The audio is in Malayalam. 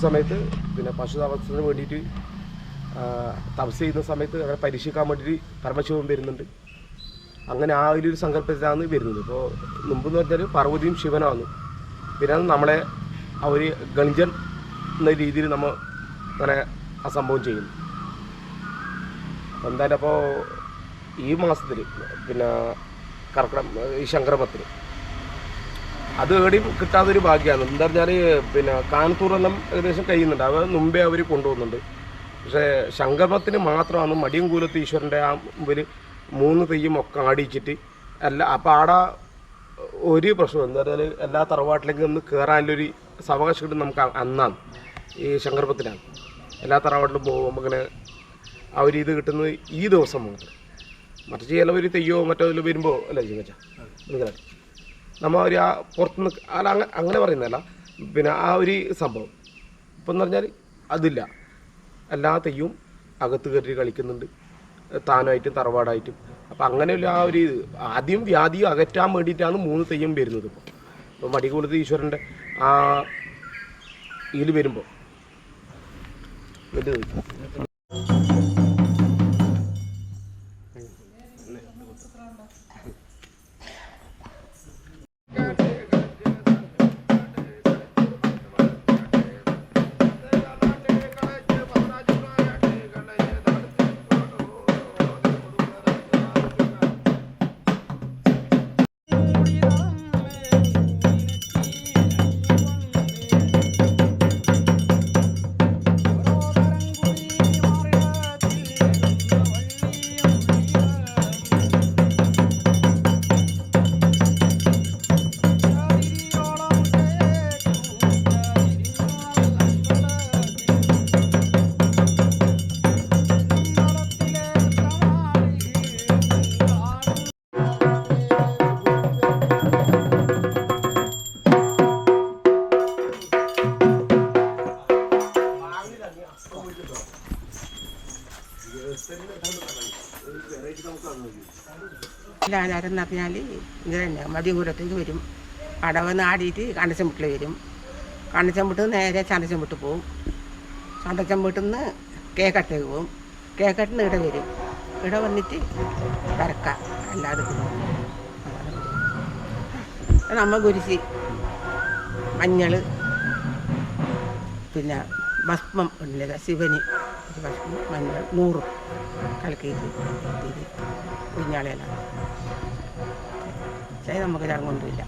സമയത്ത് പിന്നെ പശുതാമസത്തിന് വേണ്ടിയിട്ട് തപസ് ചെയ്യുന്ന സമയത്ത് അങ്ങനെ പരീക്ഷിക്കാൻ വേണ്ടിയിട്ട് പരമശിവൻ വരുന്നുണ്ട്. അങ്ങനെ ആ ഒരു സങ്കല്പത്തിലാണ് വരുന്നത്. ഇപ്പോൾ മുമ്പെന്ന് പറഞ്ഞാൽ പാർവതിയും ശിവനാണ്. പിന്നെ നമ്മളെ ആ ഒരു ഗണിജൻ എന്ന രീതിയിൽ നമ്മൾ അങ്ങനെ ആ സംഭവം ചെയ്യുന്നു. എന്തായാലും അപ്പോൾ ഈ മാസത്തിൽ പിന്നെ ഈ സംക്രമത്തിൽ അത് എവിടെയും കിട്ടാത്തൊരു ഭാഗ്യമാണ്. എന്താ പറഞ്ഞാൽ പിന്നെ കാനത്തൂറെല്ലാം ഏകദേശം കഴിയുന്നുണ്ട്, അവ മുമ്പേ അവർ കൊണ്ടുപോകുന്നുണ്ട്. പക്ഷേ സംക്രമത്തിന് മാത്രമാണ് മടിയൻകൂലത്ത് ഈശ്വരൻ്റെ ആ മുമ്പിൽ 3 തെയ്യം ഒക്കെ ആടിച്ചിട്ട് അപ്പോൾ ആടെ ഒരു പ്രശ്നം എന്താ പറഞ്ഞാൽ എല്ലാ തറവാട്ടിലേക്കും ഒന്ന് കയറാനുള്ളൊരു സാവകാശം നമുക്ക് അന്നാണ് ഈ സംക്രമത്തിലാണ്. എല്ലാ തറവാട്ടിലും പോകുമ്പോൾ അങ്ങനെ ആ ഒരു ഇത് കിട്ടുന്നത് ഈ ദിവസം മാത്രം. മറ്റു ചിലവർ തെയ്യോ മറ്റോ ഇതിൽ വരുമ്പോൾ അല്ലേ ചിങ്ങച്ച മനസ്സിലാക്കി നമ്മൾ ഒരു ആ പുറത്തുനിന്ന് അല്ല അങ്ങനെ പറയുന്നതല്ല. പിന്നെ ആ ഒരു സംഭവം ഇപ്പം എന്ന് പറഞ്ഞാൽ അതില്ല. എല്ലാ തെയ്യവും അകത്ത് കയറി കളിക്കുന്നുണ്ട്, താനായിട്ടും തറവാടായിട്ടും. അപ്പം അങ്ങനെയുള്ള ആ ഒരു ആദ്യം വ്യാധി അകറ്റാൻ വേണ്ടിയിട്ടാണ് 3 തെയ്യം വരുന്നത്. ഇപ്പോൾ മടികൂലത്ത് ഈശ്വരൻ്റെ ആ ഇതിൽ വരുമ്പോൾ വലിയ ആചാരം എന്ന് പറഞ്ഞാൽ ഇത് തന്നെ. മതികൂലത്തേക്ക് വരും, കടവന്ന് ആടിയിട്ട് കണ്ടച്ചമ്പുട്ടിൽ വരും. കണ്ടച്ചമ്പുട്ട് നേരെ ചന്തച്ചമ്പുട്ട് പോവും. ചന്തച്ചമ്പുട്ടിൽ നിന്ന് കേക്കട്ടേക്ക് പോവും. കേക്കട്ടിൽ നിന്ന് ഇവിടെ വരും. ഇവിടെ വന്നിട്ട് വരക്ക അല്ലാതെ നമ്മ കുരിശി മഞ്ഞൾ പിന്നെ ഭസ്മം ഉണ്ടല്ലേ ശിവന് ഭസ്മം മഞ്ഞൾ 100 കലക്കിയിട്ട് കുഞ്ഞാളെല്ലാം പക്ഷേ നമുക്ക് ചടങ്ങൊന്നുമില്ല.